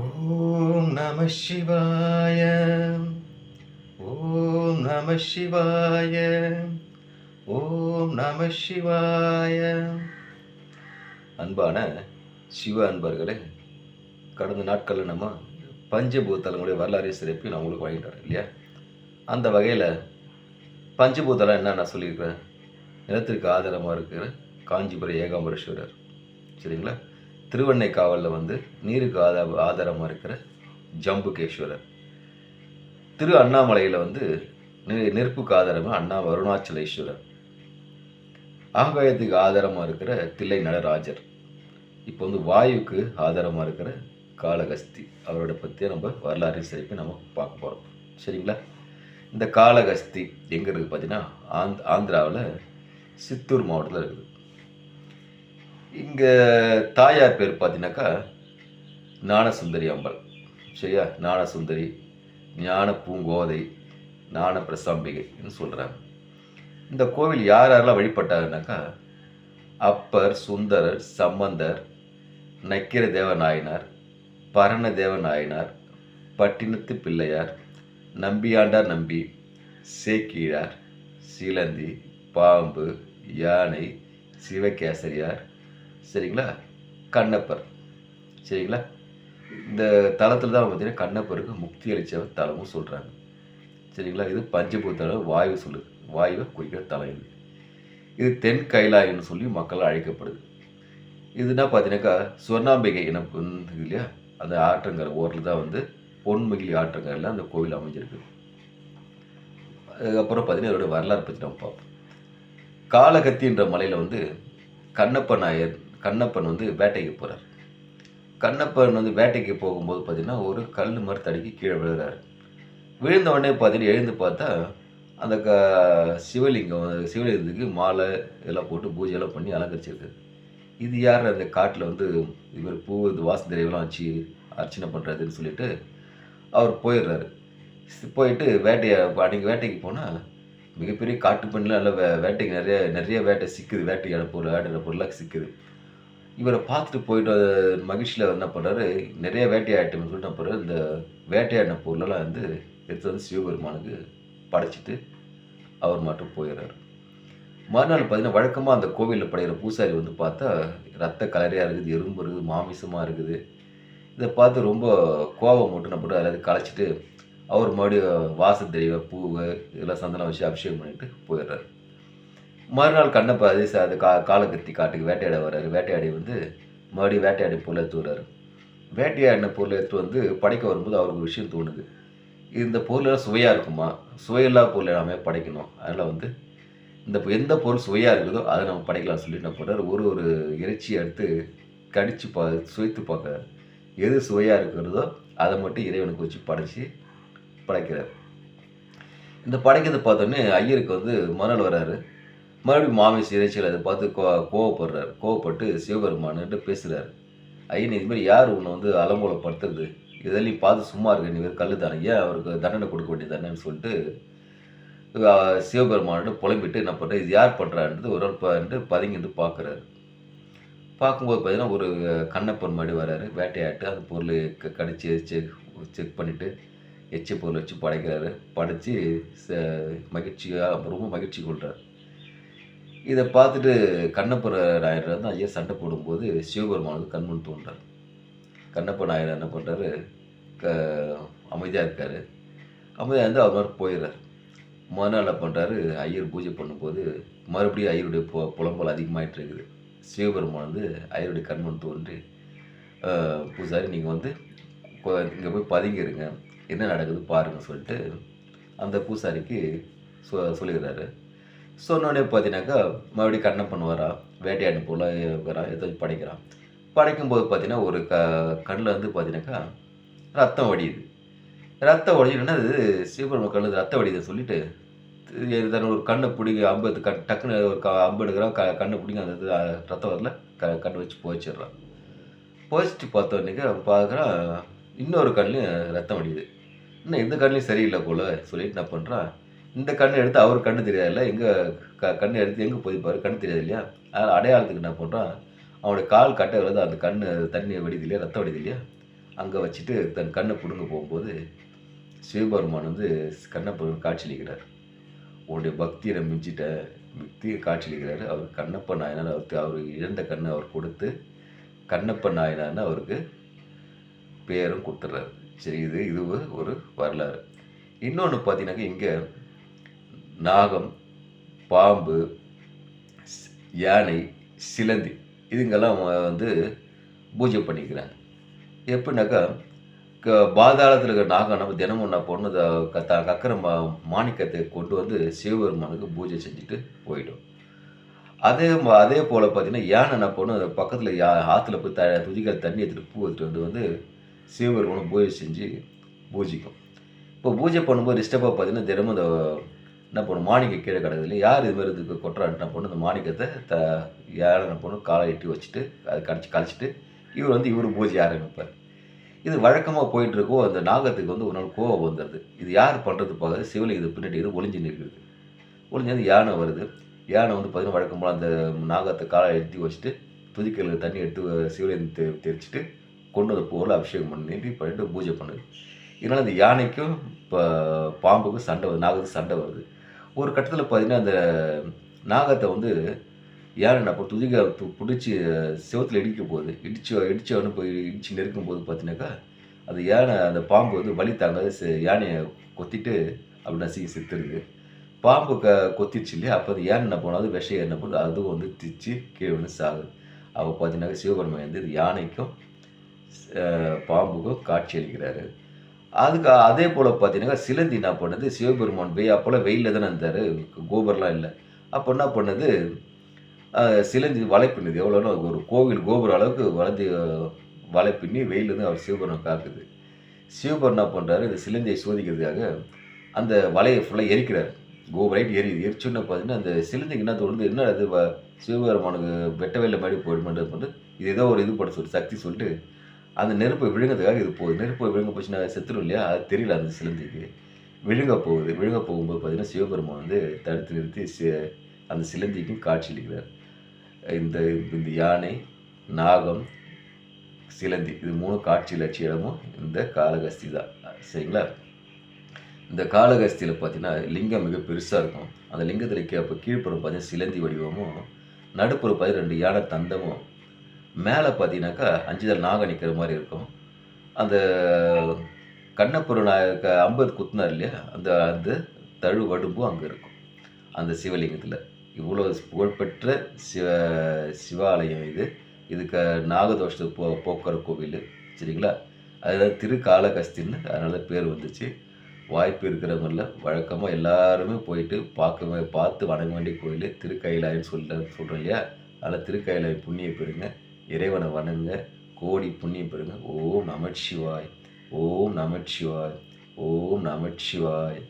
ஓம் நம சிவாய. ஓம் நம சிவாய. ஓம் நம சிவாய. அன்பான சிவ அன்பர்களே, கடந்த நாட்களில் நம்ம பஞ்சபூதங்களுடைய வரலாறு சிறப்பி நான் உங்களுக்கு வாங்கிட்டு வரேன் இல்லையா? அந்த வகையில் பஞ்சபூதம் என்ன நான் சொல்லியிருக்கிறேன். நிலத்திற்கு ஆதாரமாக இருக்கிற காஞ்சிபுரம் ஏகாம்பரேஸ்வரர், சரிங்களா? திருவண்ணைக்காவலில் நீருக்கு ஆதாரமாக இருக்கிற ஜம்புகேஸ்வரர், திரு அண்ணாமலையில் நெருப்புக்கு ஆதாரமாக அருணாச்சலேஸ்வரர், ஆகாயத்துக்கு ஆதாரமாக இருக்கிற தில்லை நடராஜர், இப்போ வாயுக்கு ஆதாரமாக இருக்கிற காளகஸ்தி, அவரோட பற்றிய நம்ம வரலாறு சிறப்பி நம்ம பார்க்க போகிறோம், சரிங்களா? இந்த காளகஸ்தி எங்கே இருக்குது பார்த்தீங்கன்னா, ஆந்திராவில் சித்தூர் மாவட்டத்தில் இருக்குது. இங்கே தாயார் பேர் பார்த்தீங்கன்னாக்கா ஞானசுந்தரி அம்பாள், சரியா? ஞானசுந்தரி, ஞான பூங்கோதை, ஞான பிரசாம்பிகைன்னு சொல்கிறாங்க. இந்த கோவில் யார் யாரெல்லாம் வழிபட்டாருனாக்கா, அப்பர், சுந்தரர், சம்பந்தர், நக்கீர தேவ நாயனார், பரண தேவ நாயனார், பட்டினத்து பிள்ளையார், நம்பியாண்டார் நம்பி, சேக்கீழார், சிலந்தி, பாம்பு, யானை, சிவகேசரியார், சரிங்களா? கண்ணப்பர், சரிங்களா? இந்த தலத்தில் தான் பார்த்தீங்கன்னா கண்ணப்பருக்கு முக்தி அளித்த தலமும் சொல்கிறாங்க, சரிங்களா? இது பஞ்சபூத வாயு சொல்லுது, வாயுவை குறிக்கிற தலம் இது. இது தென் கைலாயம்னு சொல்லி மக்கள் அழைக்கப்படுது. இதுனா பார்த்தீங்கன்னாக்கா சுவர்ணாம்பிகை எனக்கு இல்லையா, அந்த ஆற்றங்கரை ஓரில் தான் பொன்முகிலி ஆற்றங்கரையில் அந்த கோவில் அமைஞ்சிருக்கு. அதுக்கப்புறம் பார்த்தீங்கன்னா இதோட வரலாறு பற்றி நம்ம பார்ப்போம். காளகத்தின்ற மலையில் கண்ணப்பன் வேட்டைக்கு போகிறார். கண்ணப்பன் வேட்டைக்கு போகும்போது பார்த்தீங்கன்னா ஒரு கல் மாதிரி தடுக்கி கீழே விழுகிறாரு. விழுந்த உடனே பார்த்தீங்கன்னா எழுந்து பார்த்தா அந்த சிவலிங்கத்துக்கு மாலை இதெல்லாம் போட்டு பூஜையெல்லாம் பண்ணி அலங்கரிச்சிருக்கு. இது யார் அந்த காட்டில் இவர் பூ வாசனை திரைவெல்லாம் வச்சு அர்ச்சனை பண்ணுறதுன்னு சொல்லிட்டு அவர் போயிடுறாரு. போயிட்டு அன்றைக்கி வேட்டைக்கு போனால் மிகப்பெரிய காட்டு பெண்ணில் நல்ல வேட்டைக்கு நிறைய வேட்டை சிக்குது, வேட்டையான பொருளாக சிக்குது. இவரை பார்த்துட்டு போயிட்டு மகிழ்ச்சியில் என்ன பண்ணுறாரு, நிறைய வேட்டையாட்டம்னு சொல்லிட்டு என்ன பண்ணுறாரு, இந்த வேட்டையாடின பொருளெல்லாம் எடுத்து சிவபெருமானுக்கு படைச்சிட்டு அவர் மட்டும் போயிடுறாரு. மறுநாள் பார்த்தீங்கன்னா வழக்கமாக அந்த கோவிலில் படைகிற பூசாரி பார்த்தா ரத்த கலரையாக இருக்குது, எறும்பு இருக்குது, மாமிசமாக இருக்குது. இதை பார்த்து ரொம்ப கோபம் மட்டும் என்ன பண்ணுறாரு, அதை கலைச்சிட்டு அவர் மறுபடியும் வாசல் தெய்வ பூவை இதெல்லாம் சந்தனம் வச்சு அபிஷேகம் பண்ணிட்டு போயிடுறாரு. மறுநாள் கண்ணப்ப அது காலகத்தி காட்டுக்கு வேட்டையாட வர்றாரு. வேட்டையாடி மறுபடியும் வேட்டையாடி பொருளை எடுத்து வர்றாரு. வேட்டையாடின பொருளை எடுத்து படைக்க வரும்போது அவருக்கு விஷயம் தோணுது, இந்த பொருளெல்லாம் சுவையாக இருக்குமா, சுவையில்லா பொருளை நாம படைக்கணும். அதனால் இந்த எந்த பொருள் சுவையாக இருக்குதோ அதை நம்ம படைக்கலாம்னு சொல்லி என்ன பண்ணுறாரு, ஒரு இறைச்சியை எடுத்து கடித்து சுவைத்து பார்க்குறாரு. எது சுவையாக இருக்கிறதோ அதை மட்டும் இறைவனுக்கு வச்சு படைக்கிறார். இந்த படைக்கிறத பார்த்தோன்னே ஐயருக்கு மறுநாள் வர்றாரு. மறுபடியும் மாமிச இறைச்சியில் அதை பார்த்து கோவப்படுறாரு. கோவப்பட்டு சிவபெருமான்கிட்ட பேசுகிறாரு, ஐயன் இதுமாதிரி யார் உன்னை அலங்கோலப்படுத்துறது, இதெல்லாம் பார்த்து சும்மா இருக்க, நீ கல் தானே, ஏன் அவருக்கு தண்டனை கொடுக்க வேண்டியது தானேன்னு சொல்லிட்டு சிவபெருமான்கிட்ட புலம்பிட்டு என்ன பண்ணுறாரு, இது யார் பண்ணுறான்றது ஒரு நாள் பதுங்கி பார்க்குறாரு. பார்க்கும்போது பார்த்தீங்கன்னா ஒரு கண்ணப்பன் மாதிரி வர்றாரு. வேட்டையாட்டு அந்த பொருள் கடிச்சு செக் பண்ணிவிட்டு எச்ச பொருள் வச்சு படைக்கிறாரு. படைச்சி ரொம்ப மகிழ்ச்சி கொள்கிறார். இதை பார்த்துட்டு கண்ணப்ப நாயனர் ஐயா சண்டை போடும்போது சிவபெருமானுக்கு கண்முன் தோன்றார். கண்ணப்ப நாயனர் என்ன பண்ணுறாரு, அமைதியாக இருக்கார். அமைதியாக அவர் மாதிரி போயிடுறார். மறுநாள் என்ன பண்ணுறாரு, ஐயர் பூஜை பண்ணும்போது மறுபடியும் ஐயருடைய புலம்பல் அதிகமாகிட்டு இருக்குது. சிவபெருமான் ஐயருடைய கண்முன் தோன்றி, பூசாரி நீங்கள் இங்கே போய் பதுங்கிருங்க, என்ன நடக்குது பாருங்கள் சொல்லிட்டு அந்த பூசாரிக்கு சொல்லிடுறாரு. சொன்னோடனே பார்த்தீங்கன்னாக்கா மறுபடியும் கண்ணப்பன் வரான், வேட்டையாடின பொருளாக வரான், ஏதாச்சும் படைக்கிறான். படைக்கும்போது பார்த்தீங்கன்னா ஒரு கண்ணில் பார்த்தீங்கன்னாக்கா ரத்தம் வடியுது. ரத்தம் வடிச்சுன்னா அது சிவபெருமான் கண்ணில் ரத்தம் வடியுதுன்னு சொல்லிட்டு ஒரு கண்ணை பிடிங்க, டக்குன்னு ஒரு அம்பு எடுக்கிறான், கண்ணை பிடிங்க, அந்த ரத்தம் வரல, கண்ணை வச்சு போயிச்சிடுறான். போயிச்சிட்டு பார்த்தோன்னே பார்க்குறான் இன்னொரு கண்ணிலையும் ரத்தம் வடியுது. இன்னும் இந்த கண்ணிலையும் சரியில்லை போல் சொல்லிட்டு என்ன பண்ணுறான், இந்த கண்ணை எடுத்து அவர் கண்ணு தெரியாதுல்ல, எங்கே கண்ணை எடுத்து எங்கே போய்ப்பார், கண்ணு தெரியாது இல்லையா, அதனால் அடையாளத்துக்கு என்ன பண்ணுறான், அவனுடைய கால் கட்டை அந்த கண்ணு தண்ணி வடிது இல்லையா, ரத்தம் வடிது இல்லையா, அங்கே வச்சுட்டு தன் கண்ணை பிடுங்க போகும்போது சிவபெருமான் வந்து கண்ணை காட்சியளிக்கிறார். உன்னுடைய பக்தியை நான் மிஞ்சிட்டேன், பக்தியை காட்சியளிக்கிறாரு. அவர் கண்ணப்ப நாயனார், அவர் இழந்த கண்ணை அவர் கொடுத்து கண்ணப்ப நாயனார்னு அவருக்கு பேரும் கொடுத்துட்றாரு. சரி, இது ஒரு வரலாறு. இன்னொன்று பார்த்தீங்கன்னாக்கா இங்கே நாகம், பாம்பு, யானை, சிலந்தி இதுங்கெல்லாம் வந்து பூஜை பண்ணிக்கிறாங்க. எப்படின்னாக்கா பாதாளத்தில் இருக்கிற நாகம் நம்ம தினமும் என்ன பண்ணணும், கக்கிற மாணிக்கத்தை கொண்டு வந்து சிவபெருமானுக்கு பூஜை செஞ்சுட்டு போயிடும். அதே போல் பார்த்தீங்கன்னா யானை என்ன பண்ணும், அது பக்கத்தில் ஆற்றுல போய் துதிக்கால் தண்ணி எடுத்துகிட்டு பூ எடுத்துகிட்டு வந்து சிவபெருமானை பூஜை செஞ்சு பூஜிக்கும். இப்போ பூஜை பண்ணும்போது டிஸ்டர்பாக பார்த்தீங்கன்னா தினமும் இந்த என்ன பண்ணும், மாணிக்கம் கீழே கிடக்குது இல்லை, யார் இது மாதிரி இதுக்கு கொட்டுறான்னு என்ன பண்ணும், இந்த மாணிக்கத்தை யாரை என்ன பண்ணும் காலை எட்டி வச்சுட்டு அதை கழிச்சிட்டு இவர் வந்து பூஜை ஆரம்பிப்பார். இது வழக்கமாக போயிட்டுருக்கோம். அந்த நாகத்துக்கு வந்து ஒரு நாள் கோவம் வந்துடுது. இது யார் பண்ணுறது பார்க்குறது, சிவலிங்கத்தை பின்னாடி இது ஒளிஞ்சு நிற்குது. ஒளிஞ்சது யானை வருது. யானை வந்து பார்த்தீங்கன்னா வழக்கம் போல் அந்த நாகத்தை காலை எட்டி வச்சுட்டு துதிக்கல் தண்ணி எடுத்து சிவலிங்கத்தை தெரிச்சிட்டு கொண்டு வந்த பூவில் அபிஷேகம் பண்ணிட்டு பூஜை பண்ணுது. இதனால் அந்த யானைக்கும் இப்போ பாம்புக்கும் சண்டை வருது, நாகத்துக்கு சண்டை வருது. ஒரு கட்டத்தில் பார்த்தீங்கன்னா அந்த நாகத்தை வந்து யானை என்ன துதிக்க பிடிச்சி செவத்தில் இடிக்க போகுது. இடிச்சவனு போய் இடித்து நெருக்கும் போது பார்த்தீங்கன்னாக்கா அந்த யானை அந்த பாம்பு வந்து வலி தாங்காது யானையை கொத்திட்டு அப்படி நசுக்கி செத்துருது. பாம்பு கொத்திடுச்சு இல்லையா, அப்போ அந்த யானை என்ன போனாலும் விஷம் என்ன பண்ணுது, அதுவும் வந்து திச்சு கீழே வந்து சாகுது. அப்போ பார்த்தீங்கன்னாக்கா சிவபெருமான் வந்து இது யானைக்கும் பாம்புக்கும் காட்சி அளிக்கிறாரு. அதே போல் பார்த்தீங்கன்னா சிலந்தி என்ன பண்ணுது, சிவபெருமான் அப்போல்லாம் வெயிலில் தானே இருந்தார், கோபுரம்லாம் இல்லை. அப்போ என்ன பண்ணுது, சிலந்தி வலை பின்னுது. எவ்வளோன்னா ஒரு கோவில் கோபுரம் அளவுக்கு வலை பின்னி வெயிலேருந்து அவர் சிவபெருமான் காக்குது. சிவபெருமான் என்ன பண்ணுறாரு, இந்த சிலந்தியை சோதிக்கிறதுக்காக அந்த வலையை ஃபுல்லாக எரிக்கிறார். லைட் எரிச்சுன்னு பார்த்தீங்கன்னா அந்த சிலந்திக்கு என்ன தோணுது, என்ன அது சிவபெருமானுக்கு வெட்ட வெயில மாதிரி போயிடுமென்றது பண்ணிட்டு இது ஏதோ ஒரு இது பண்ண சொல்லி சக்தி சொல்லிட்டு அந்த நெருப்பை விழுங்கிறதுக்காக இது போகுது. நெருப்பை விழுங்க போச்சுன்னா செத்துரும் இல்லையா, அது தெரியல அந்த சிலந்திக்கு. விழுங்க போகும்போது பார்த்தீங்கன்னா சிவபெருமான் வந்து தடுத்து நிறுத்தி அந்த சிலந்திக்கும் காட்சி அளிக்கிறார். இந்த யானை, நாகம், சிலந்தி இது 3 காட்சி லட்சிய இடமும் இந்த காளகஸ்தி தான். சரிங்களா? இந்த காளகஸ்தியில் பார்த்தீங்கன்னா லிங்கம் மிக பெருசாக இருக்கும். அந்த லிங்கத்தில் கீழ்ப்புறம் பார்த்தீங்கன்னா சிலந்தி வடிவமும், நடுப்புறம் பார்த்தீங்கன்னா 2 யானை தந்தமும், மேலே பார்த்தீங்கன்னாக்கா 5 தலை நாகம் நிற்கிற மாதிரி இருக்கும். அந்த கண்ணப்புற அம்பது குத்துனார் இல்லையா, அந்த தழு வடும்பும் அங்கே இருக்கும் அந்த சிவலிங்கத்தில். இவ்வளோ புகழ்பெற்ற சிவாலயம் இது. இதுக்கு நாகதோஷத்தை போக்குற கோவில். சரிங்களா? அதுதான் திருக்காளகஸ்தின்னு அதனால பேர் வந்துச்சு. வாய்ப்பு இருக்கிறவங்கள வழக்கமாக எல்லாருமே போயிட்டு பார்த்து வணங்க வேண்டிய கோயில் திருக்கைலாயம்னு சொல்கிறோம் இல்லையா, அதனால் திருக்கைலாயம் புண்ணியம் பெறுங்க, இறைவனை வணங்க, கோடி புண்ணியம் பெறுங்க. ஓம் நமச்சிவாய், ஓம் நமச்சிவாய், ஓம் நமச்சிவாய்.